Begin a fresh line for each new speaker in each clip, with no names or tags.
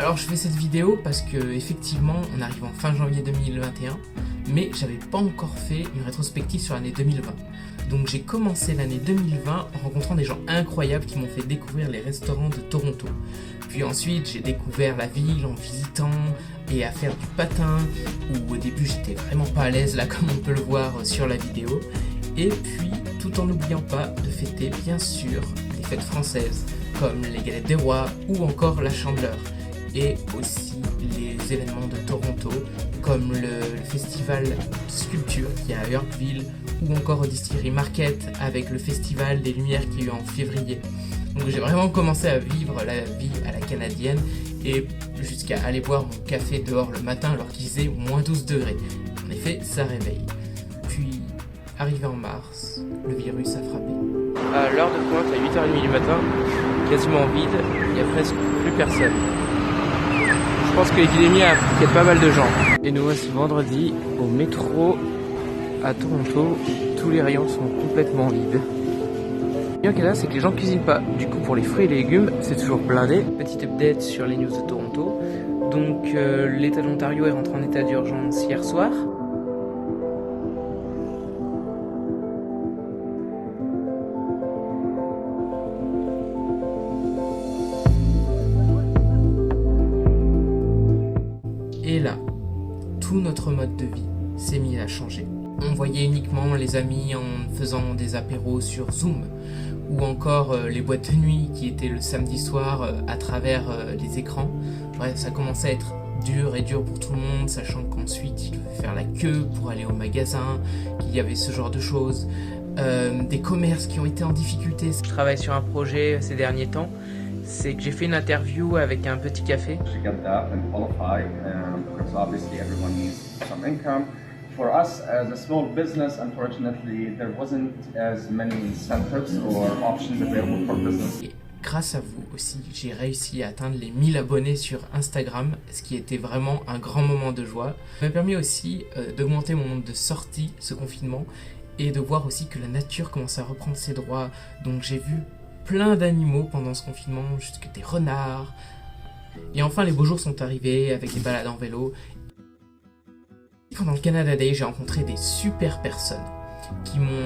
Alors je fais cette vidéo parce que effectivement on arrive en fin janvier 2021, mais j'avais pas encore fait une rétrospective sur l'année 2020. Donc j'ai commencé l'année 2020 en rencontrant des gens incroyables qui m'ont fait découvrir les restaurants de Toronto. Puis ensuite j'ai découvert la ville en visitant et à faire du patin, où au début j'étais vraiment pas à l'aise là comme on peut le voir sur la vidéo. Et puis tout en n'oubliant pas de fêter bien sûr les fêtes françaises comme les Galettes des Rois ou encore la Chandeleur. Et aussi les événements de Toronto comme le festival de sculpture qui est à Yorkville ou encore au Distillery Market avec le festival des Lumières qui est eu en février. Donc j'ai vraiment commencé à vivre la vie à la canadienne et jusqu'à aller boire mon café dehors le matin alors qu'il faisait moins 12 degrés. En effet, ça réveille. Puis, arrivé en mars, le virus a frappé. À l'heure de pointe, à 8h30 du matin, quasiment vide, il n'y a presque plus personne. Je pense que l'épidémie a affecté pas mal de gens. Et nous voici vendredi au métro à Toronto. Tous les rayons sont complètement vides. Le qu'il y a, c'est que les gens cuisinent pas. Du coup, pour les fruits et les légumes, c'est toujours blindé. Petite update sur les news de Toronto. Donc, l'État de l'Ontario est rentré en état d'urgence hier soir. Et là, tout notre mode de vie s'est mis à changer. On voyait uniquement les amis en faisant des apéros sur Zoom, ou encore les boîtes de nuit qui étaient le samedi soir à travers les écrans. Bref, ça commençait à être dur pour tout le monde, sachant qu'ensuite il devait faire la queue pour aller au magasin, qu'il y avait ce genre de choses, des commerces qui ont été en difficulté. Je travaille sur un projet ces derniers temps, c'est que j'ai fait une interview avec un petit café.
For us as a small business, unfortunately, there wasn't as many incentives or options available for business.
Et grâce à vous aussi, j'ai réussi à atteindre les 1000 abonnés sur Instagram, ce qui était vraiment un grand moment de joie. Ça m'a permis aussi d'augmenter mon nombre de sorties, ce confinement, et de voir aussi que la nature commençait à reprendre ses droits. Donc j'ai vu plein d'animaux pendant ce confinement, jusque des renards. Et enfin, les beaux jours sont arrivés avec des balades en vélo. Pendant le Canada Day, j'ai rencontré des super personnes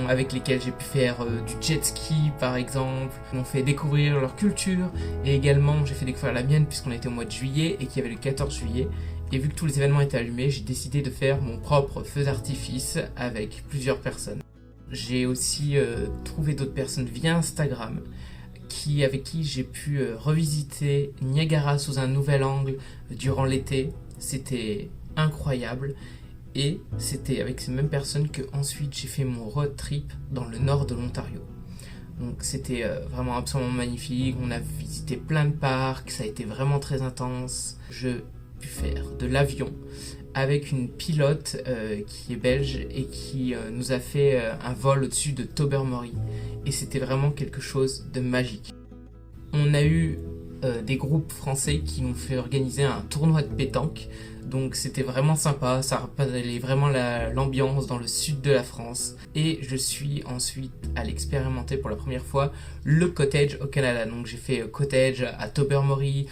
avec lesquelles j'ai pu faire du jet ski par exemple, m'ont fait découvrir leur culture et également j'ai fait découvrir la mienne puisqu'on était au mois de juillet et qu'il y avait le 14 juillet. Et vu que tous les événements étaient allumés, j'ai décidé de faire mon propre feu d'artifice avec plusieurs personnes. J'ai aussi trouvé d'autres personnes via Instagram avec qui j'ai pu revisiter Niagara sous un nouvel angle durant l'été. C'était incroyable. Et c'était avec ces mêmes personnes que ensuite j'ai fait mon road trip dans le nord de l'Ontario. Donc c'était vraiment absolument magnifique, on a visité plein de parcs, ça a été vraiment très intense. J'ai pu faire de l'avion avec une pilote qui est belge et qui nous a fait un vol au-dessus de Tobermory. Et c'était vraiment quelque chose de magique. On a eu des groupes français qui nous fait organiser un tournoi de pétanque. Donc c'était vraiment sympa, ça rappelait vraiment l'ambiance dans le sud de la France. Et je suis ensuite allé expérimenter pour la première fois le cottage au Canada. Donc j'ai fait cottage à Tobermory,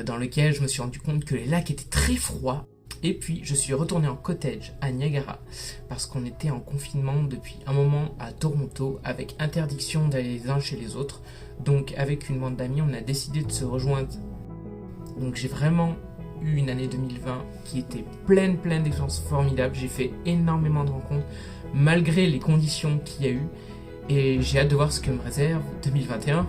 dans lequel je me suis rendu compte que les lacs étaient très froids. Et puis je suis retourné en cottage à Niagara, parce qu'on était en confinement depuis un moment à Toronto, avec interdiction d'aller les uns chez les autres. Donc avec une bande d'amis, on a décidé de se rejoindre. Donc j'ai vraiment eu une année 2020 qui était pleine d'expériences formidables. J'ai fait énormément de rencontres malgré les conditions qu'il y a eu et j'ai hâte de voir ce que me réserve 2021.